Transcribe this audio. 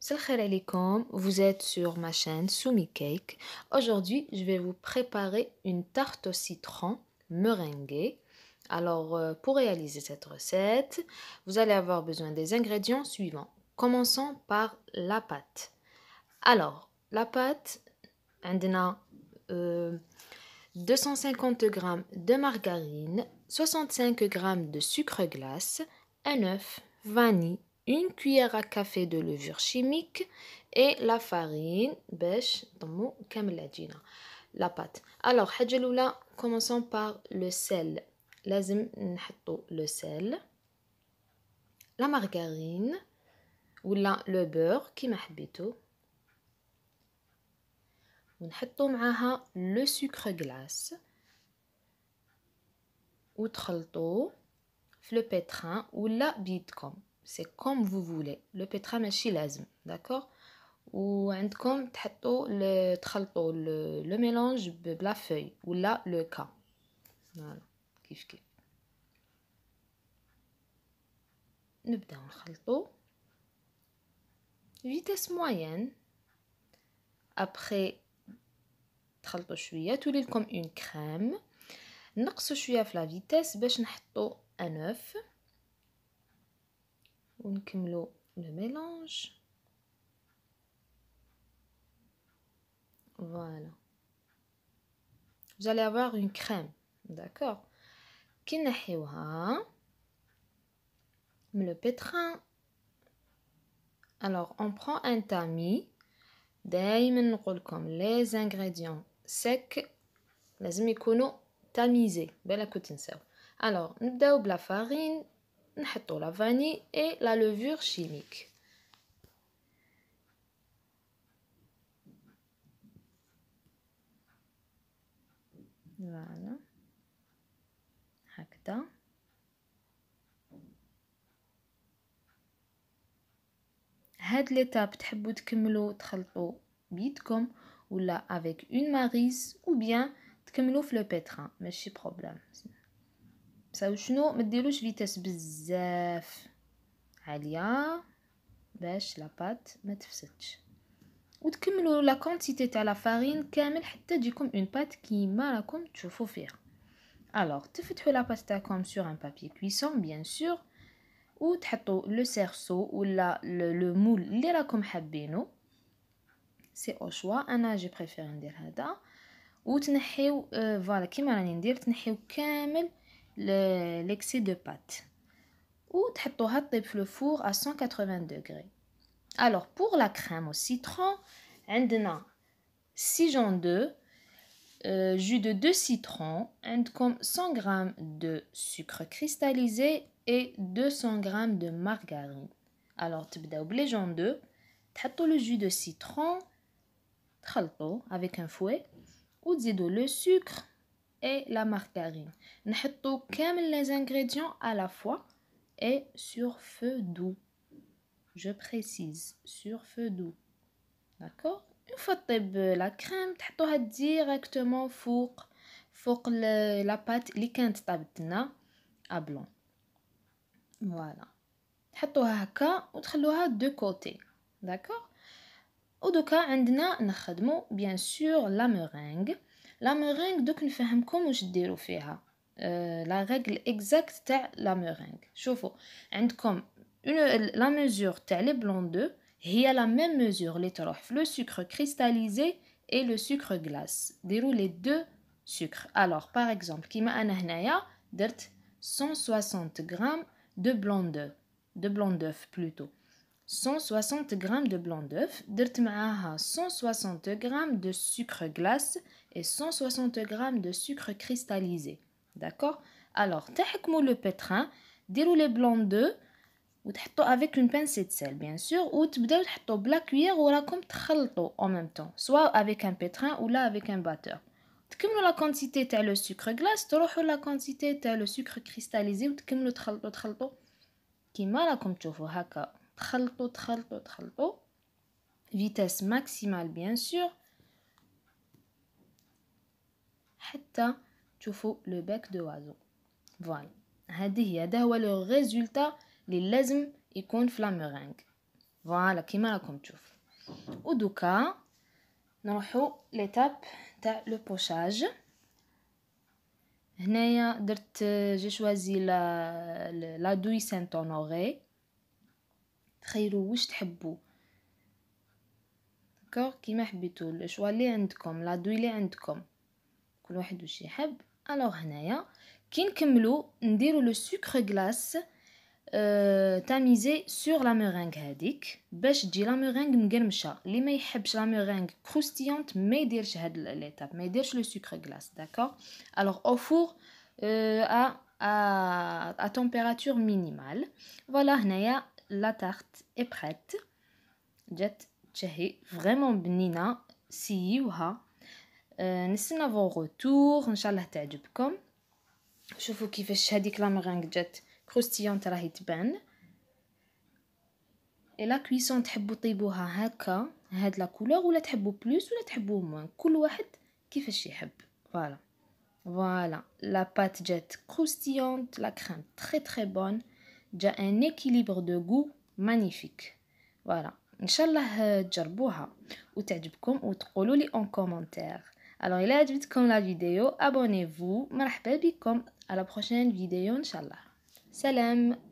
Salam alaikum, vous êtes sur ma chaîne Soumi Cake. Aujourd'hui, je vais vous préparer une tarte au citron meringuée. Alors, pour réaliser cette recette, vous allez avoir besoin des ingrédients suivants. Commençons par la pâte. Alors, la pâte, on a 250 g de margarine, 65 g de sucre glace, un œuf, vanille, une cuillère à café de levure chimique et la farine باش نضمو كامل العجينة la pâte. Alors حاجة الأولى commençons par le sel. لازم نحطو le sel, la margarine ولا le beurre كيما حبيتو ونحطو معاها le sucre glace وتخلطوه في le pétrin ولا بيدكم. C'est comme vous voulez. Le pétrin ماشي لازم, d'accord? وعندكم تخلطوا le mélange بلا feuille ولا le cas. Voilà, كيف كيف. نبداو نخلطو vitesse moyenne. Après تخلطوا شويه تولي لكم une crème. نقصوا شويه في la vitesse باش نحطو un œuf ونكملو le mélange. Voilà. Vous allez avoir une crème, d'accord? كي نحيوها من le pétrin. Alors, on prend un tamis. دايما نقولكم les ingrédients secs لازم يكونوا tamisés بلا تنساو. Alors, نبداو بلا farine, نحطو la vanille et la levure chimique. Voilà. هكذا. هاد l'étape تحبوا تكملوا تخلطوا بيدكم ولا avec une maryse ou bien تكملوا في le pétrin ماشي بروبليم. ساو شنو ما ديروش فيتاس بزاف عاليه باش لا بات ما تفسدش وتكملوا لا كونتيتي تاع لا فارين كامل حتى تجيكم اون بات كيما راكم تشوفوا فيها. الوغ تفتحوا لا بات تاعكم sur un papier cuisson bien sûr وتحطوا لو سيرسو ولا لو مول اللي راكم حابينه. سي او شوا, انا جي بريفير ندير هذا. وتنحيو فوالا كيما راني ندير, تنحيو كامل l'excès de pâte وتحطوها تطيب في le four à 180 degrés. Alors pour la crème au citron, عندنا 6 jaunes d'œufs, jus de 2 citrons, عندكم 100 g de sucre cristallisé et 200 g de margarine. Alors تبداو بلي jaunes d'œufs, تحطوا le jus de citron, تخلطوه avec un fouet وتزيدوا le sucre et la margarine. نحطوا كامل les ingrédients à la fois et sur feu doux. Je précise, sur feu doux. D'accord? Une fois طيب la crème تحطوها directement فوق la pâte اللي كانت طابت لنا à blanc. Voilà. تحطوها هكا وتخلوها de côté. D'accord? ودوكا عندنا نخدمو bien sûr la meringue. La meringue دوك نفهمكم واش ديروا فيها. La règle exacte تاع la meringue. شوفوا عندكم la mesure تاع les blancs d'œufs هي la même mesure اللي تروح في le sucre cristallisé et le sucre glace. ديروا les deux sucres. Alors par exemple كيما انا هنايا درت 160 g de blanc d'œuf plutôt. 160 g de blanc d'œuf, درت معاها 160 g de sucre glace et 160 g de sucre cristallisé. D'accord? Alors, تحكموا le pétrin, ديروا les blancs d'œufs وتحطوا avec une pincée de sel bien sûr وتبداو تحطوا بلا cuillère وراكم تخلطوا en même temps, soit avec un pétrin ou là avec un batteur. تكملوا la quantité تاع le sucre glace, تروحوا la quantité تاع le sucre cristallisé وتكملوا تخلطوا كيما راكم تشوفوا هكا. تخلطوا vitesse maximale bien sûr حتى تشوفوا le bec de oiseau. Voilà. هذا هو le résultat اللي لازم يكون في la meringue. فوالا كيما راكم تشوفوا. ودوكا نروحو ليتاب تاع لو بوشاج. هنايا درت جي شوازي لا دوي سانت اونوري. تخيلوا واش تحبوا داكوغ كيما حبيتوا الشوا اللي عندكم لا دوي اللي عندكم كل واحد واش يحب. الوغ هنايا كي نكملوا نديروا لو سكر غلاس تاميزي سور لا ميرينغ هذيك باش تجي لا ميرينغ مقرمشه. اللي ما يحبش لا ميرينغ كروستيونت ما يديرش هاد ليتاب، ما يديرش لو سكر غلاس. داكوغ الوغ او فور à température minimale. Voilà, هنايا la tarte est prête. جات تشهي فريمون بنينه. سيوها. نستنى فو روتور ان شاء الله تعجبكم. شوفوا كيفاش هذيك لا ميرينغ جات كروستيونت راهي تبان. اي لا كويسون تحبوا طيبوها هكا هاد لا كولور ولا تحبوا بلوس ولا تحبوا موان، كل واحد كيفاش يحب. فوالا فوالا لا بات جات كروستيونت، لا كريم تري تري بون، جا ان équilibre de goût magnifique. فوالا ان شاء الله تجربوها وتعجبكم وتقولوا لي اون كومونتير. alors الا عجبتكم لا فيديو abonnez-vous. مرحبا بكم على بروشين فيديو ان شاء الله. سلام.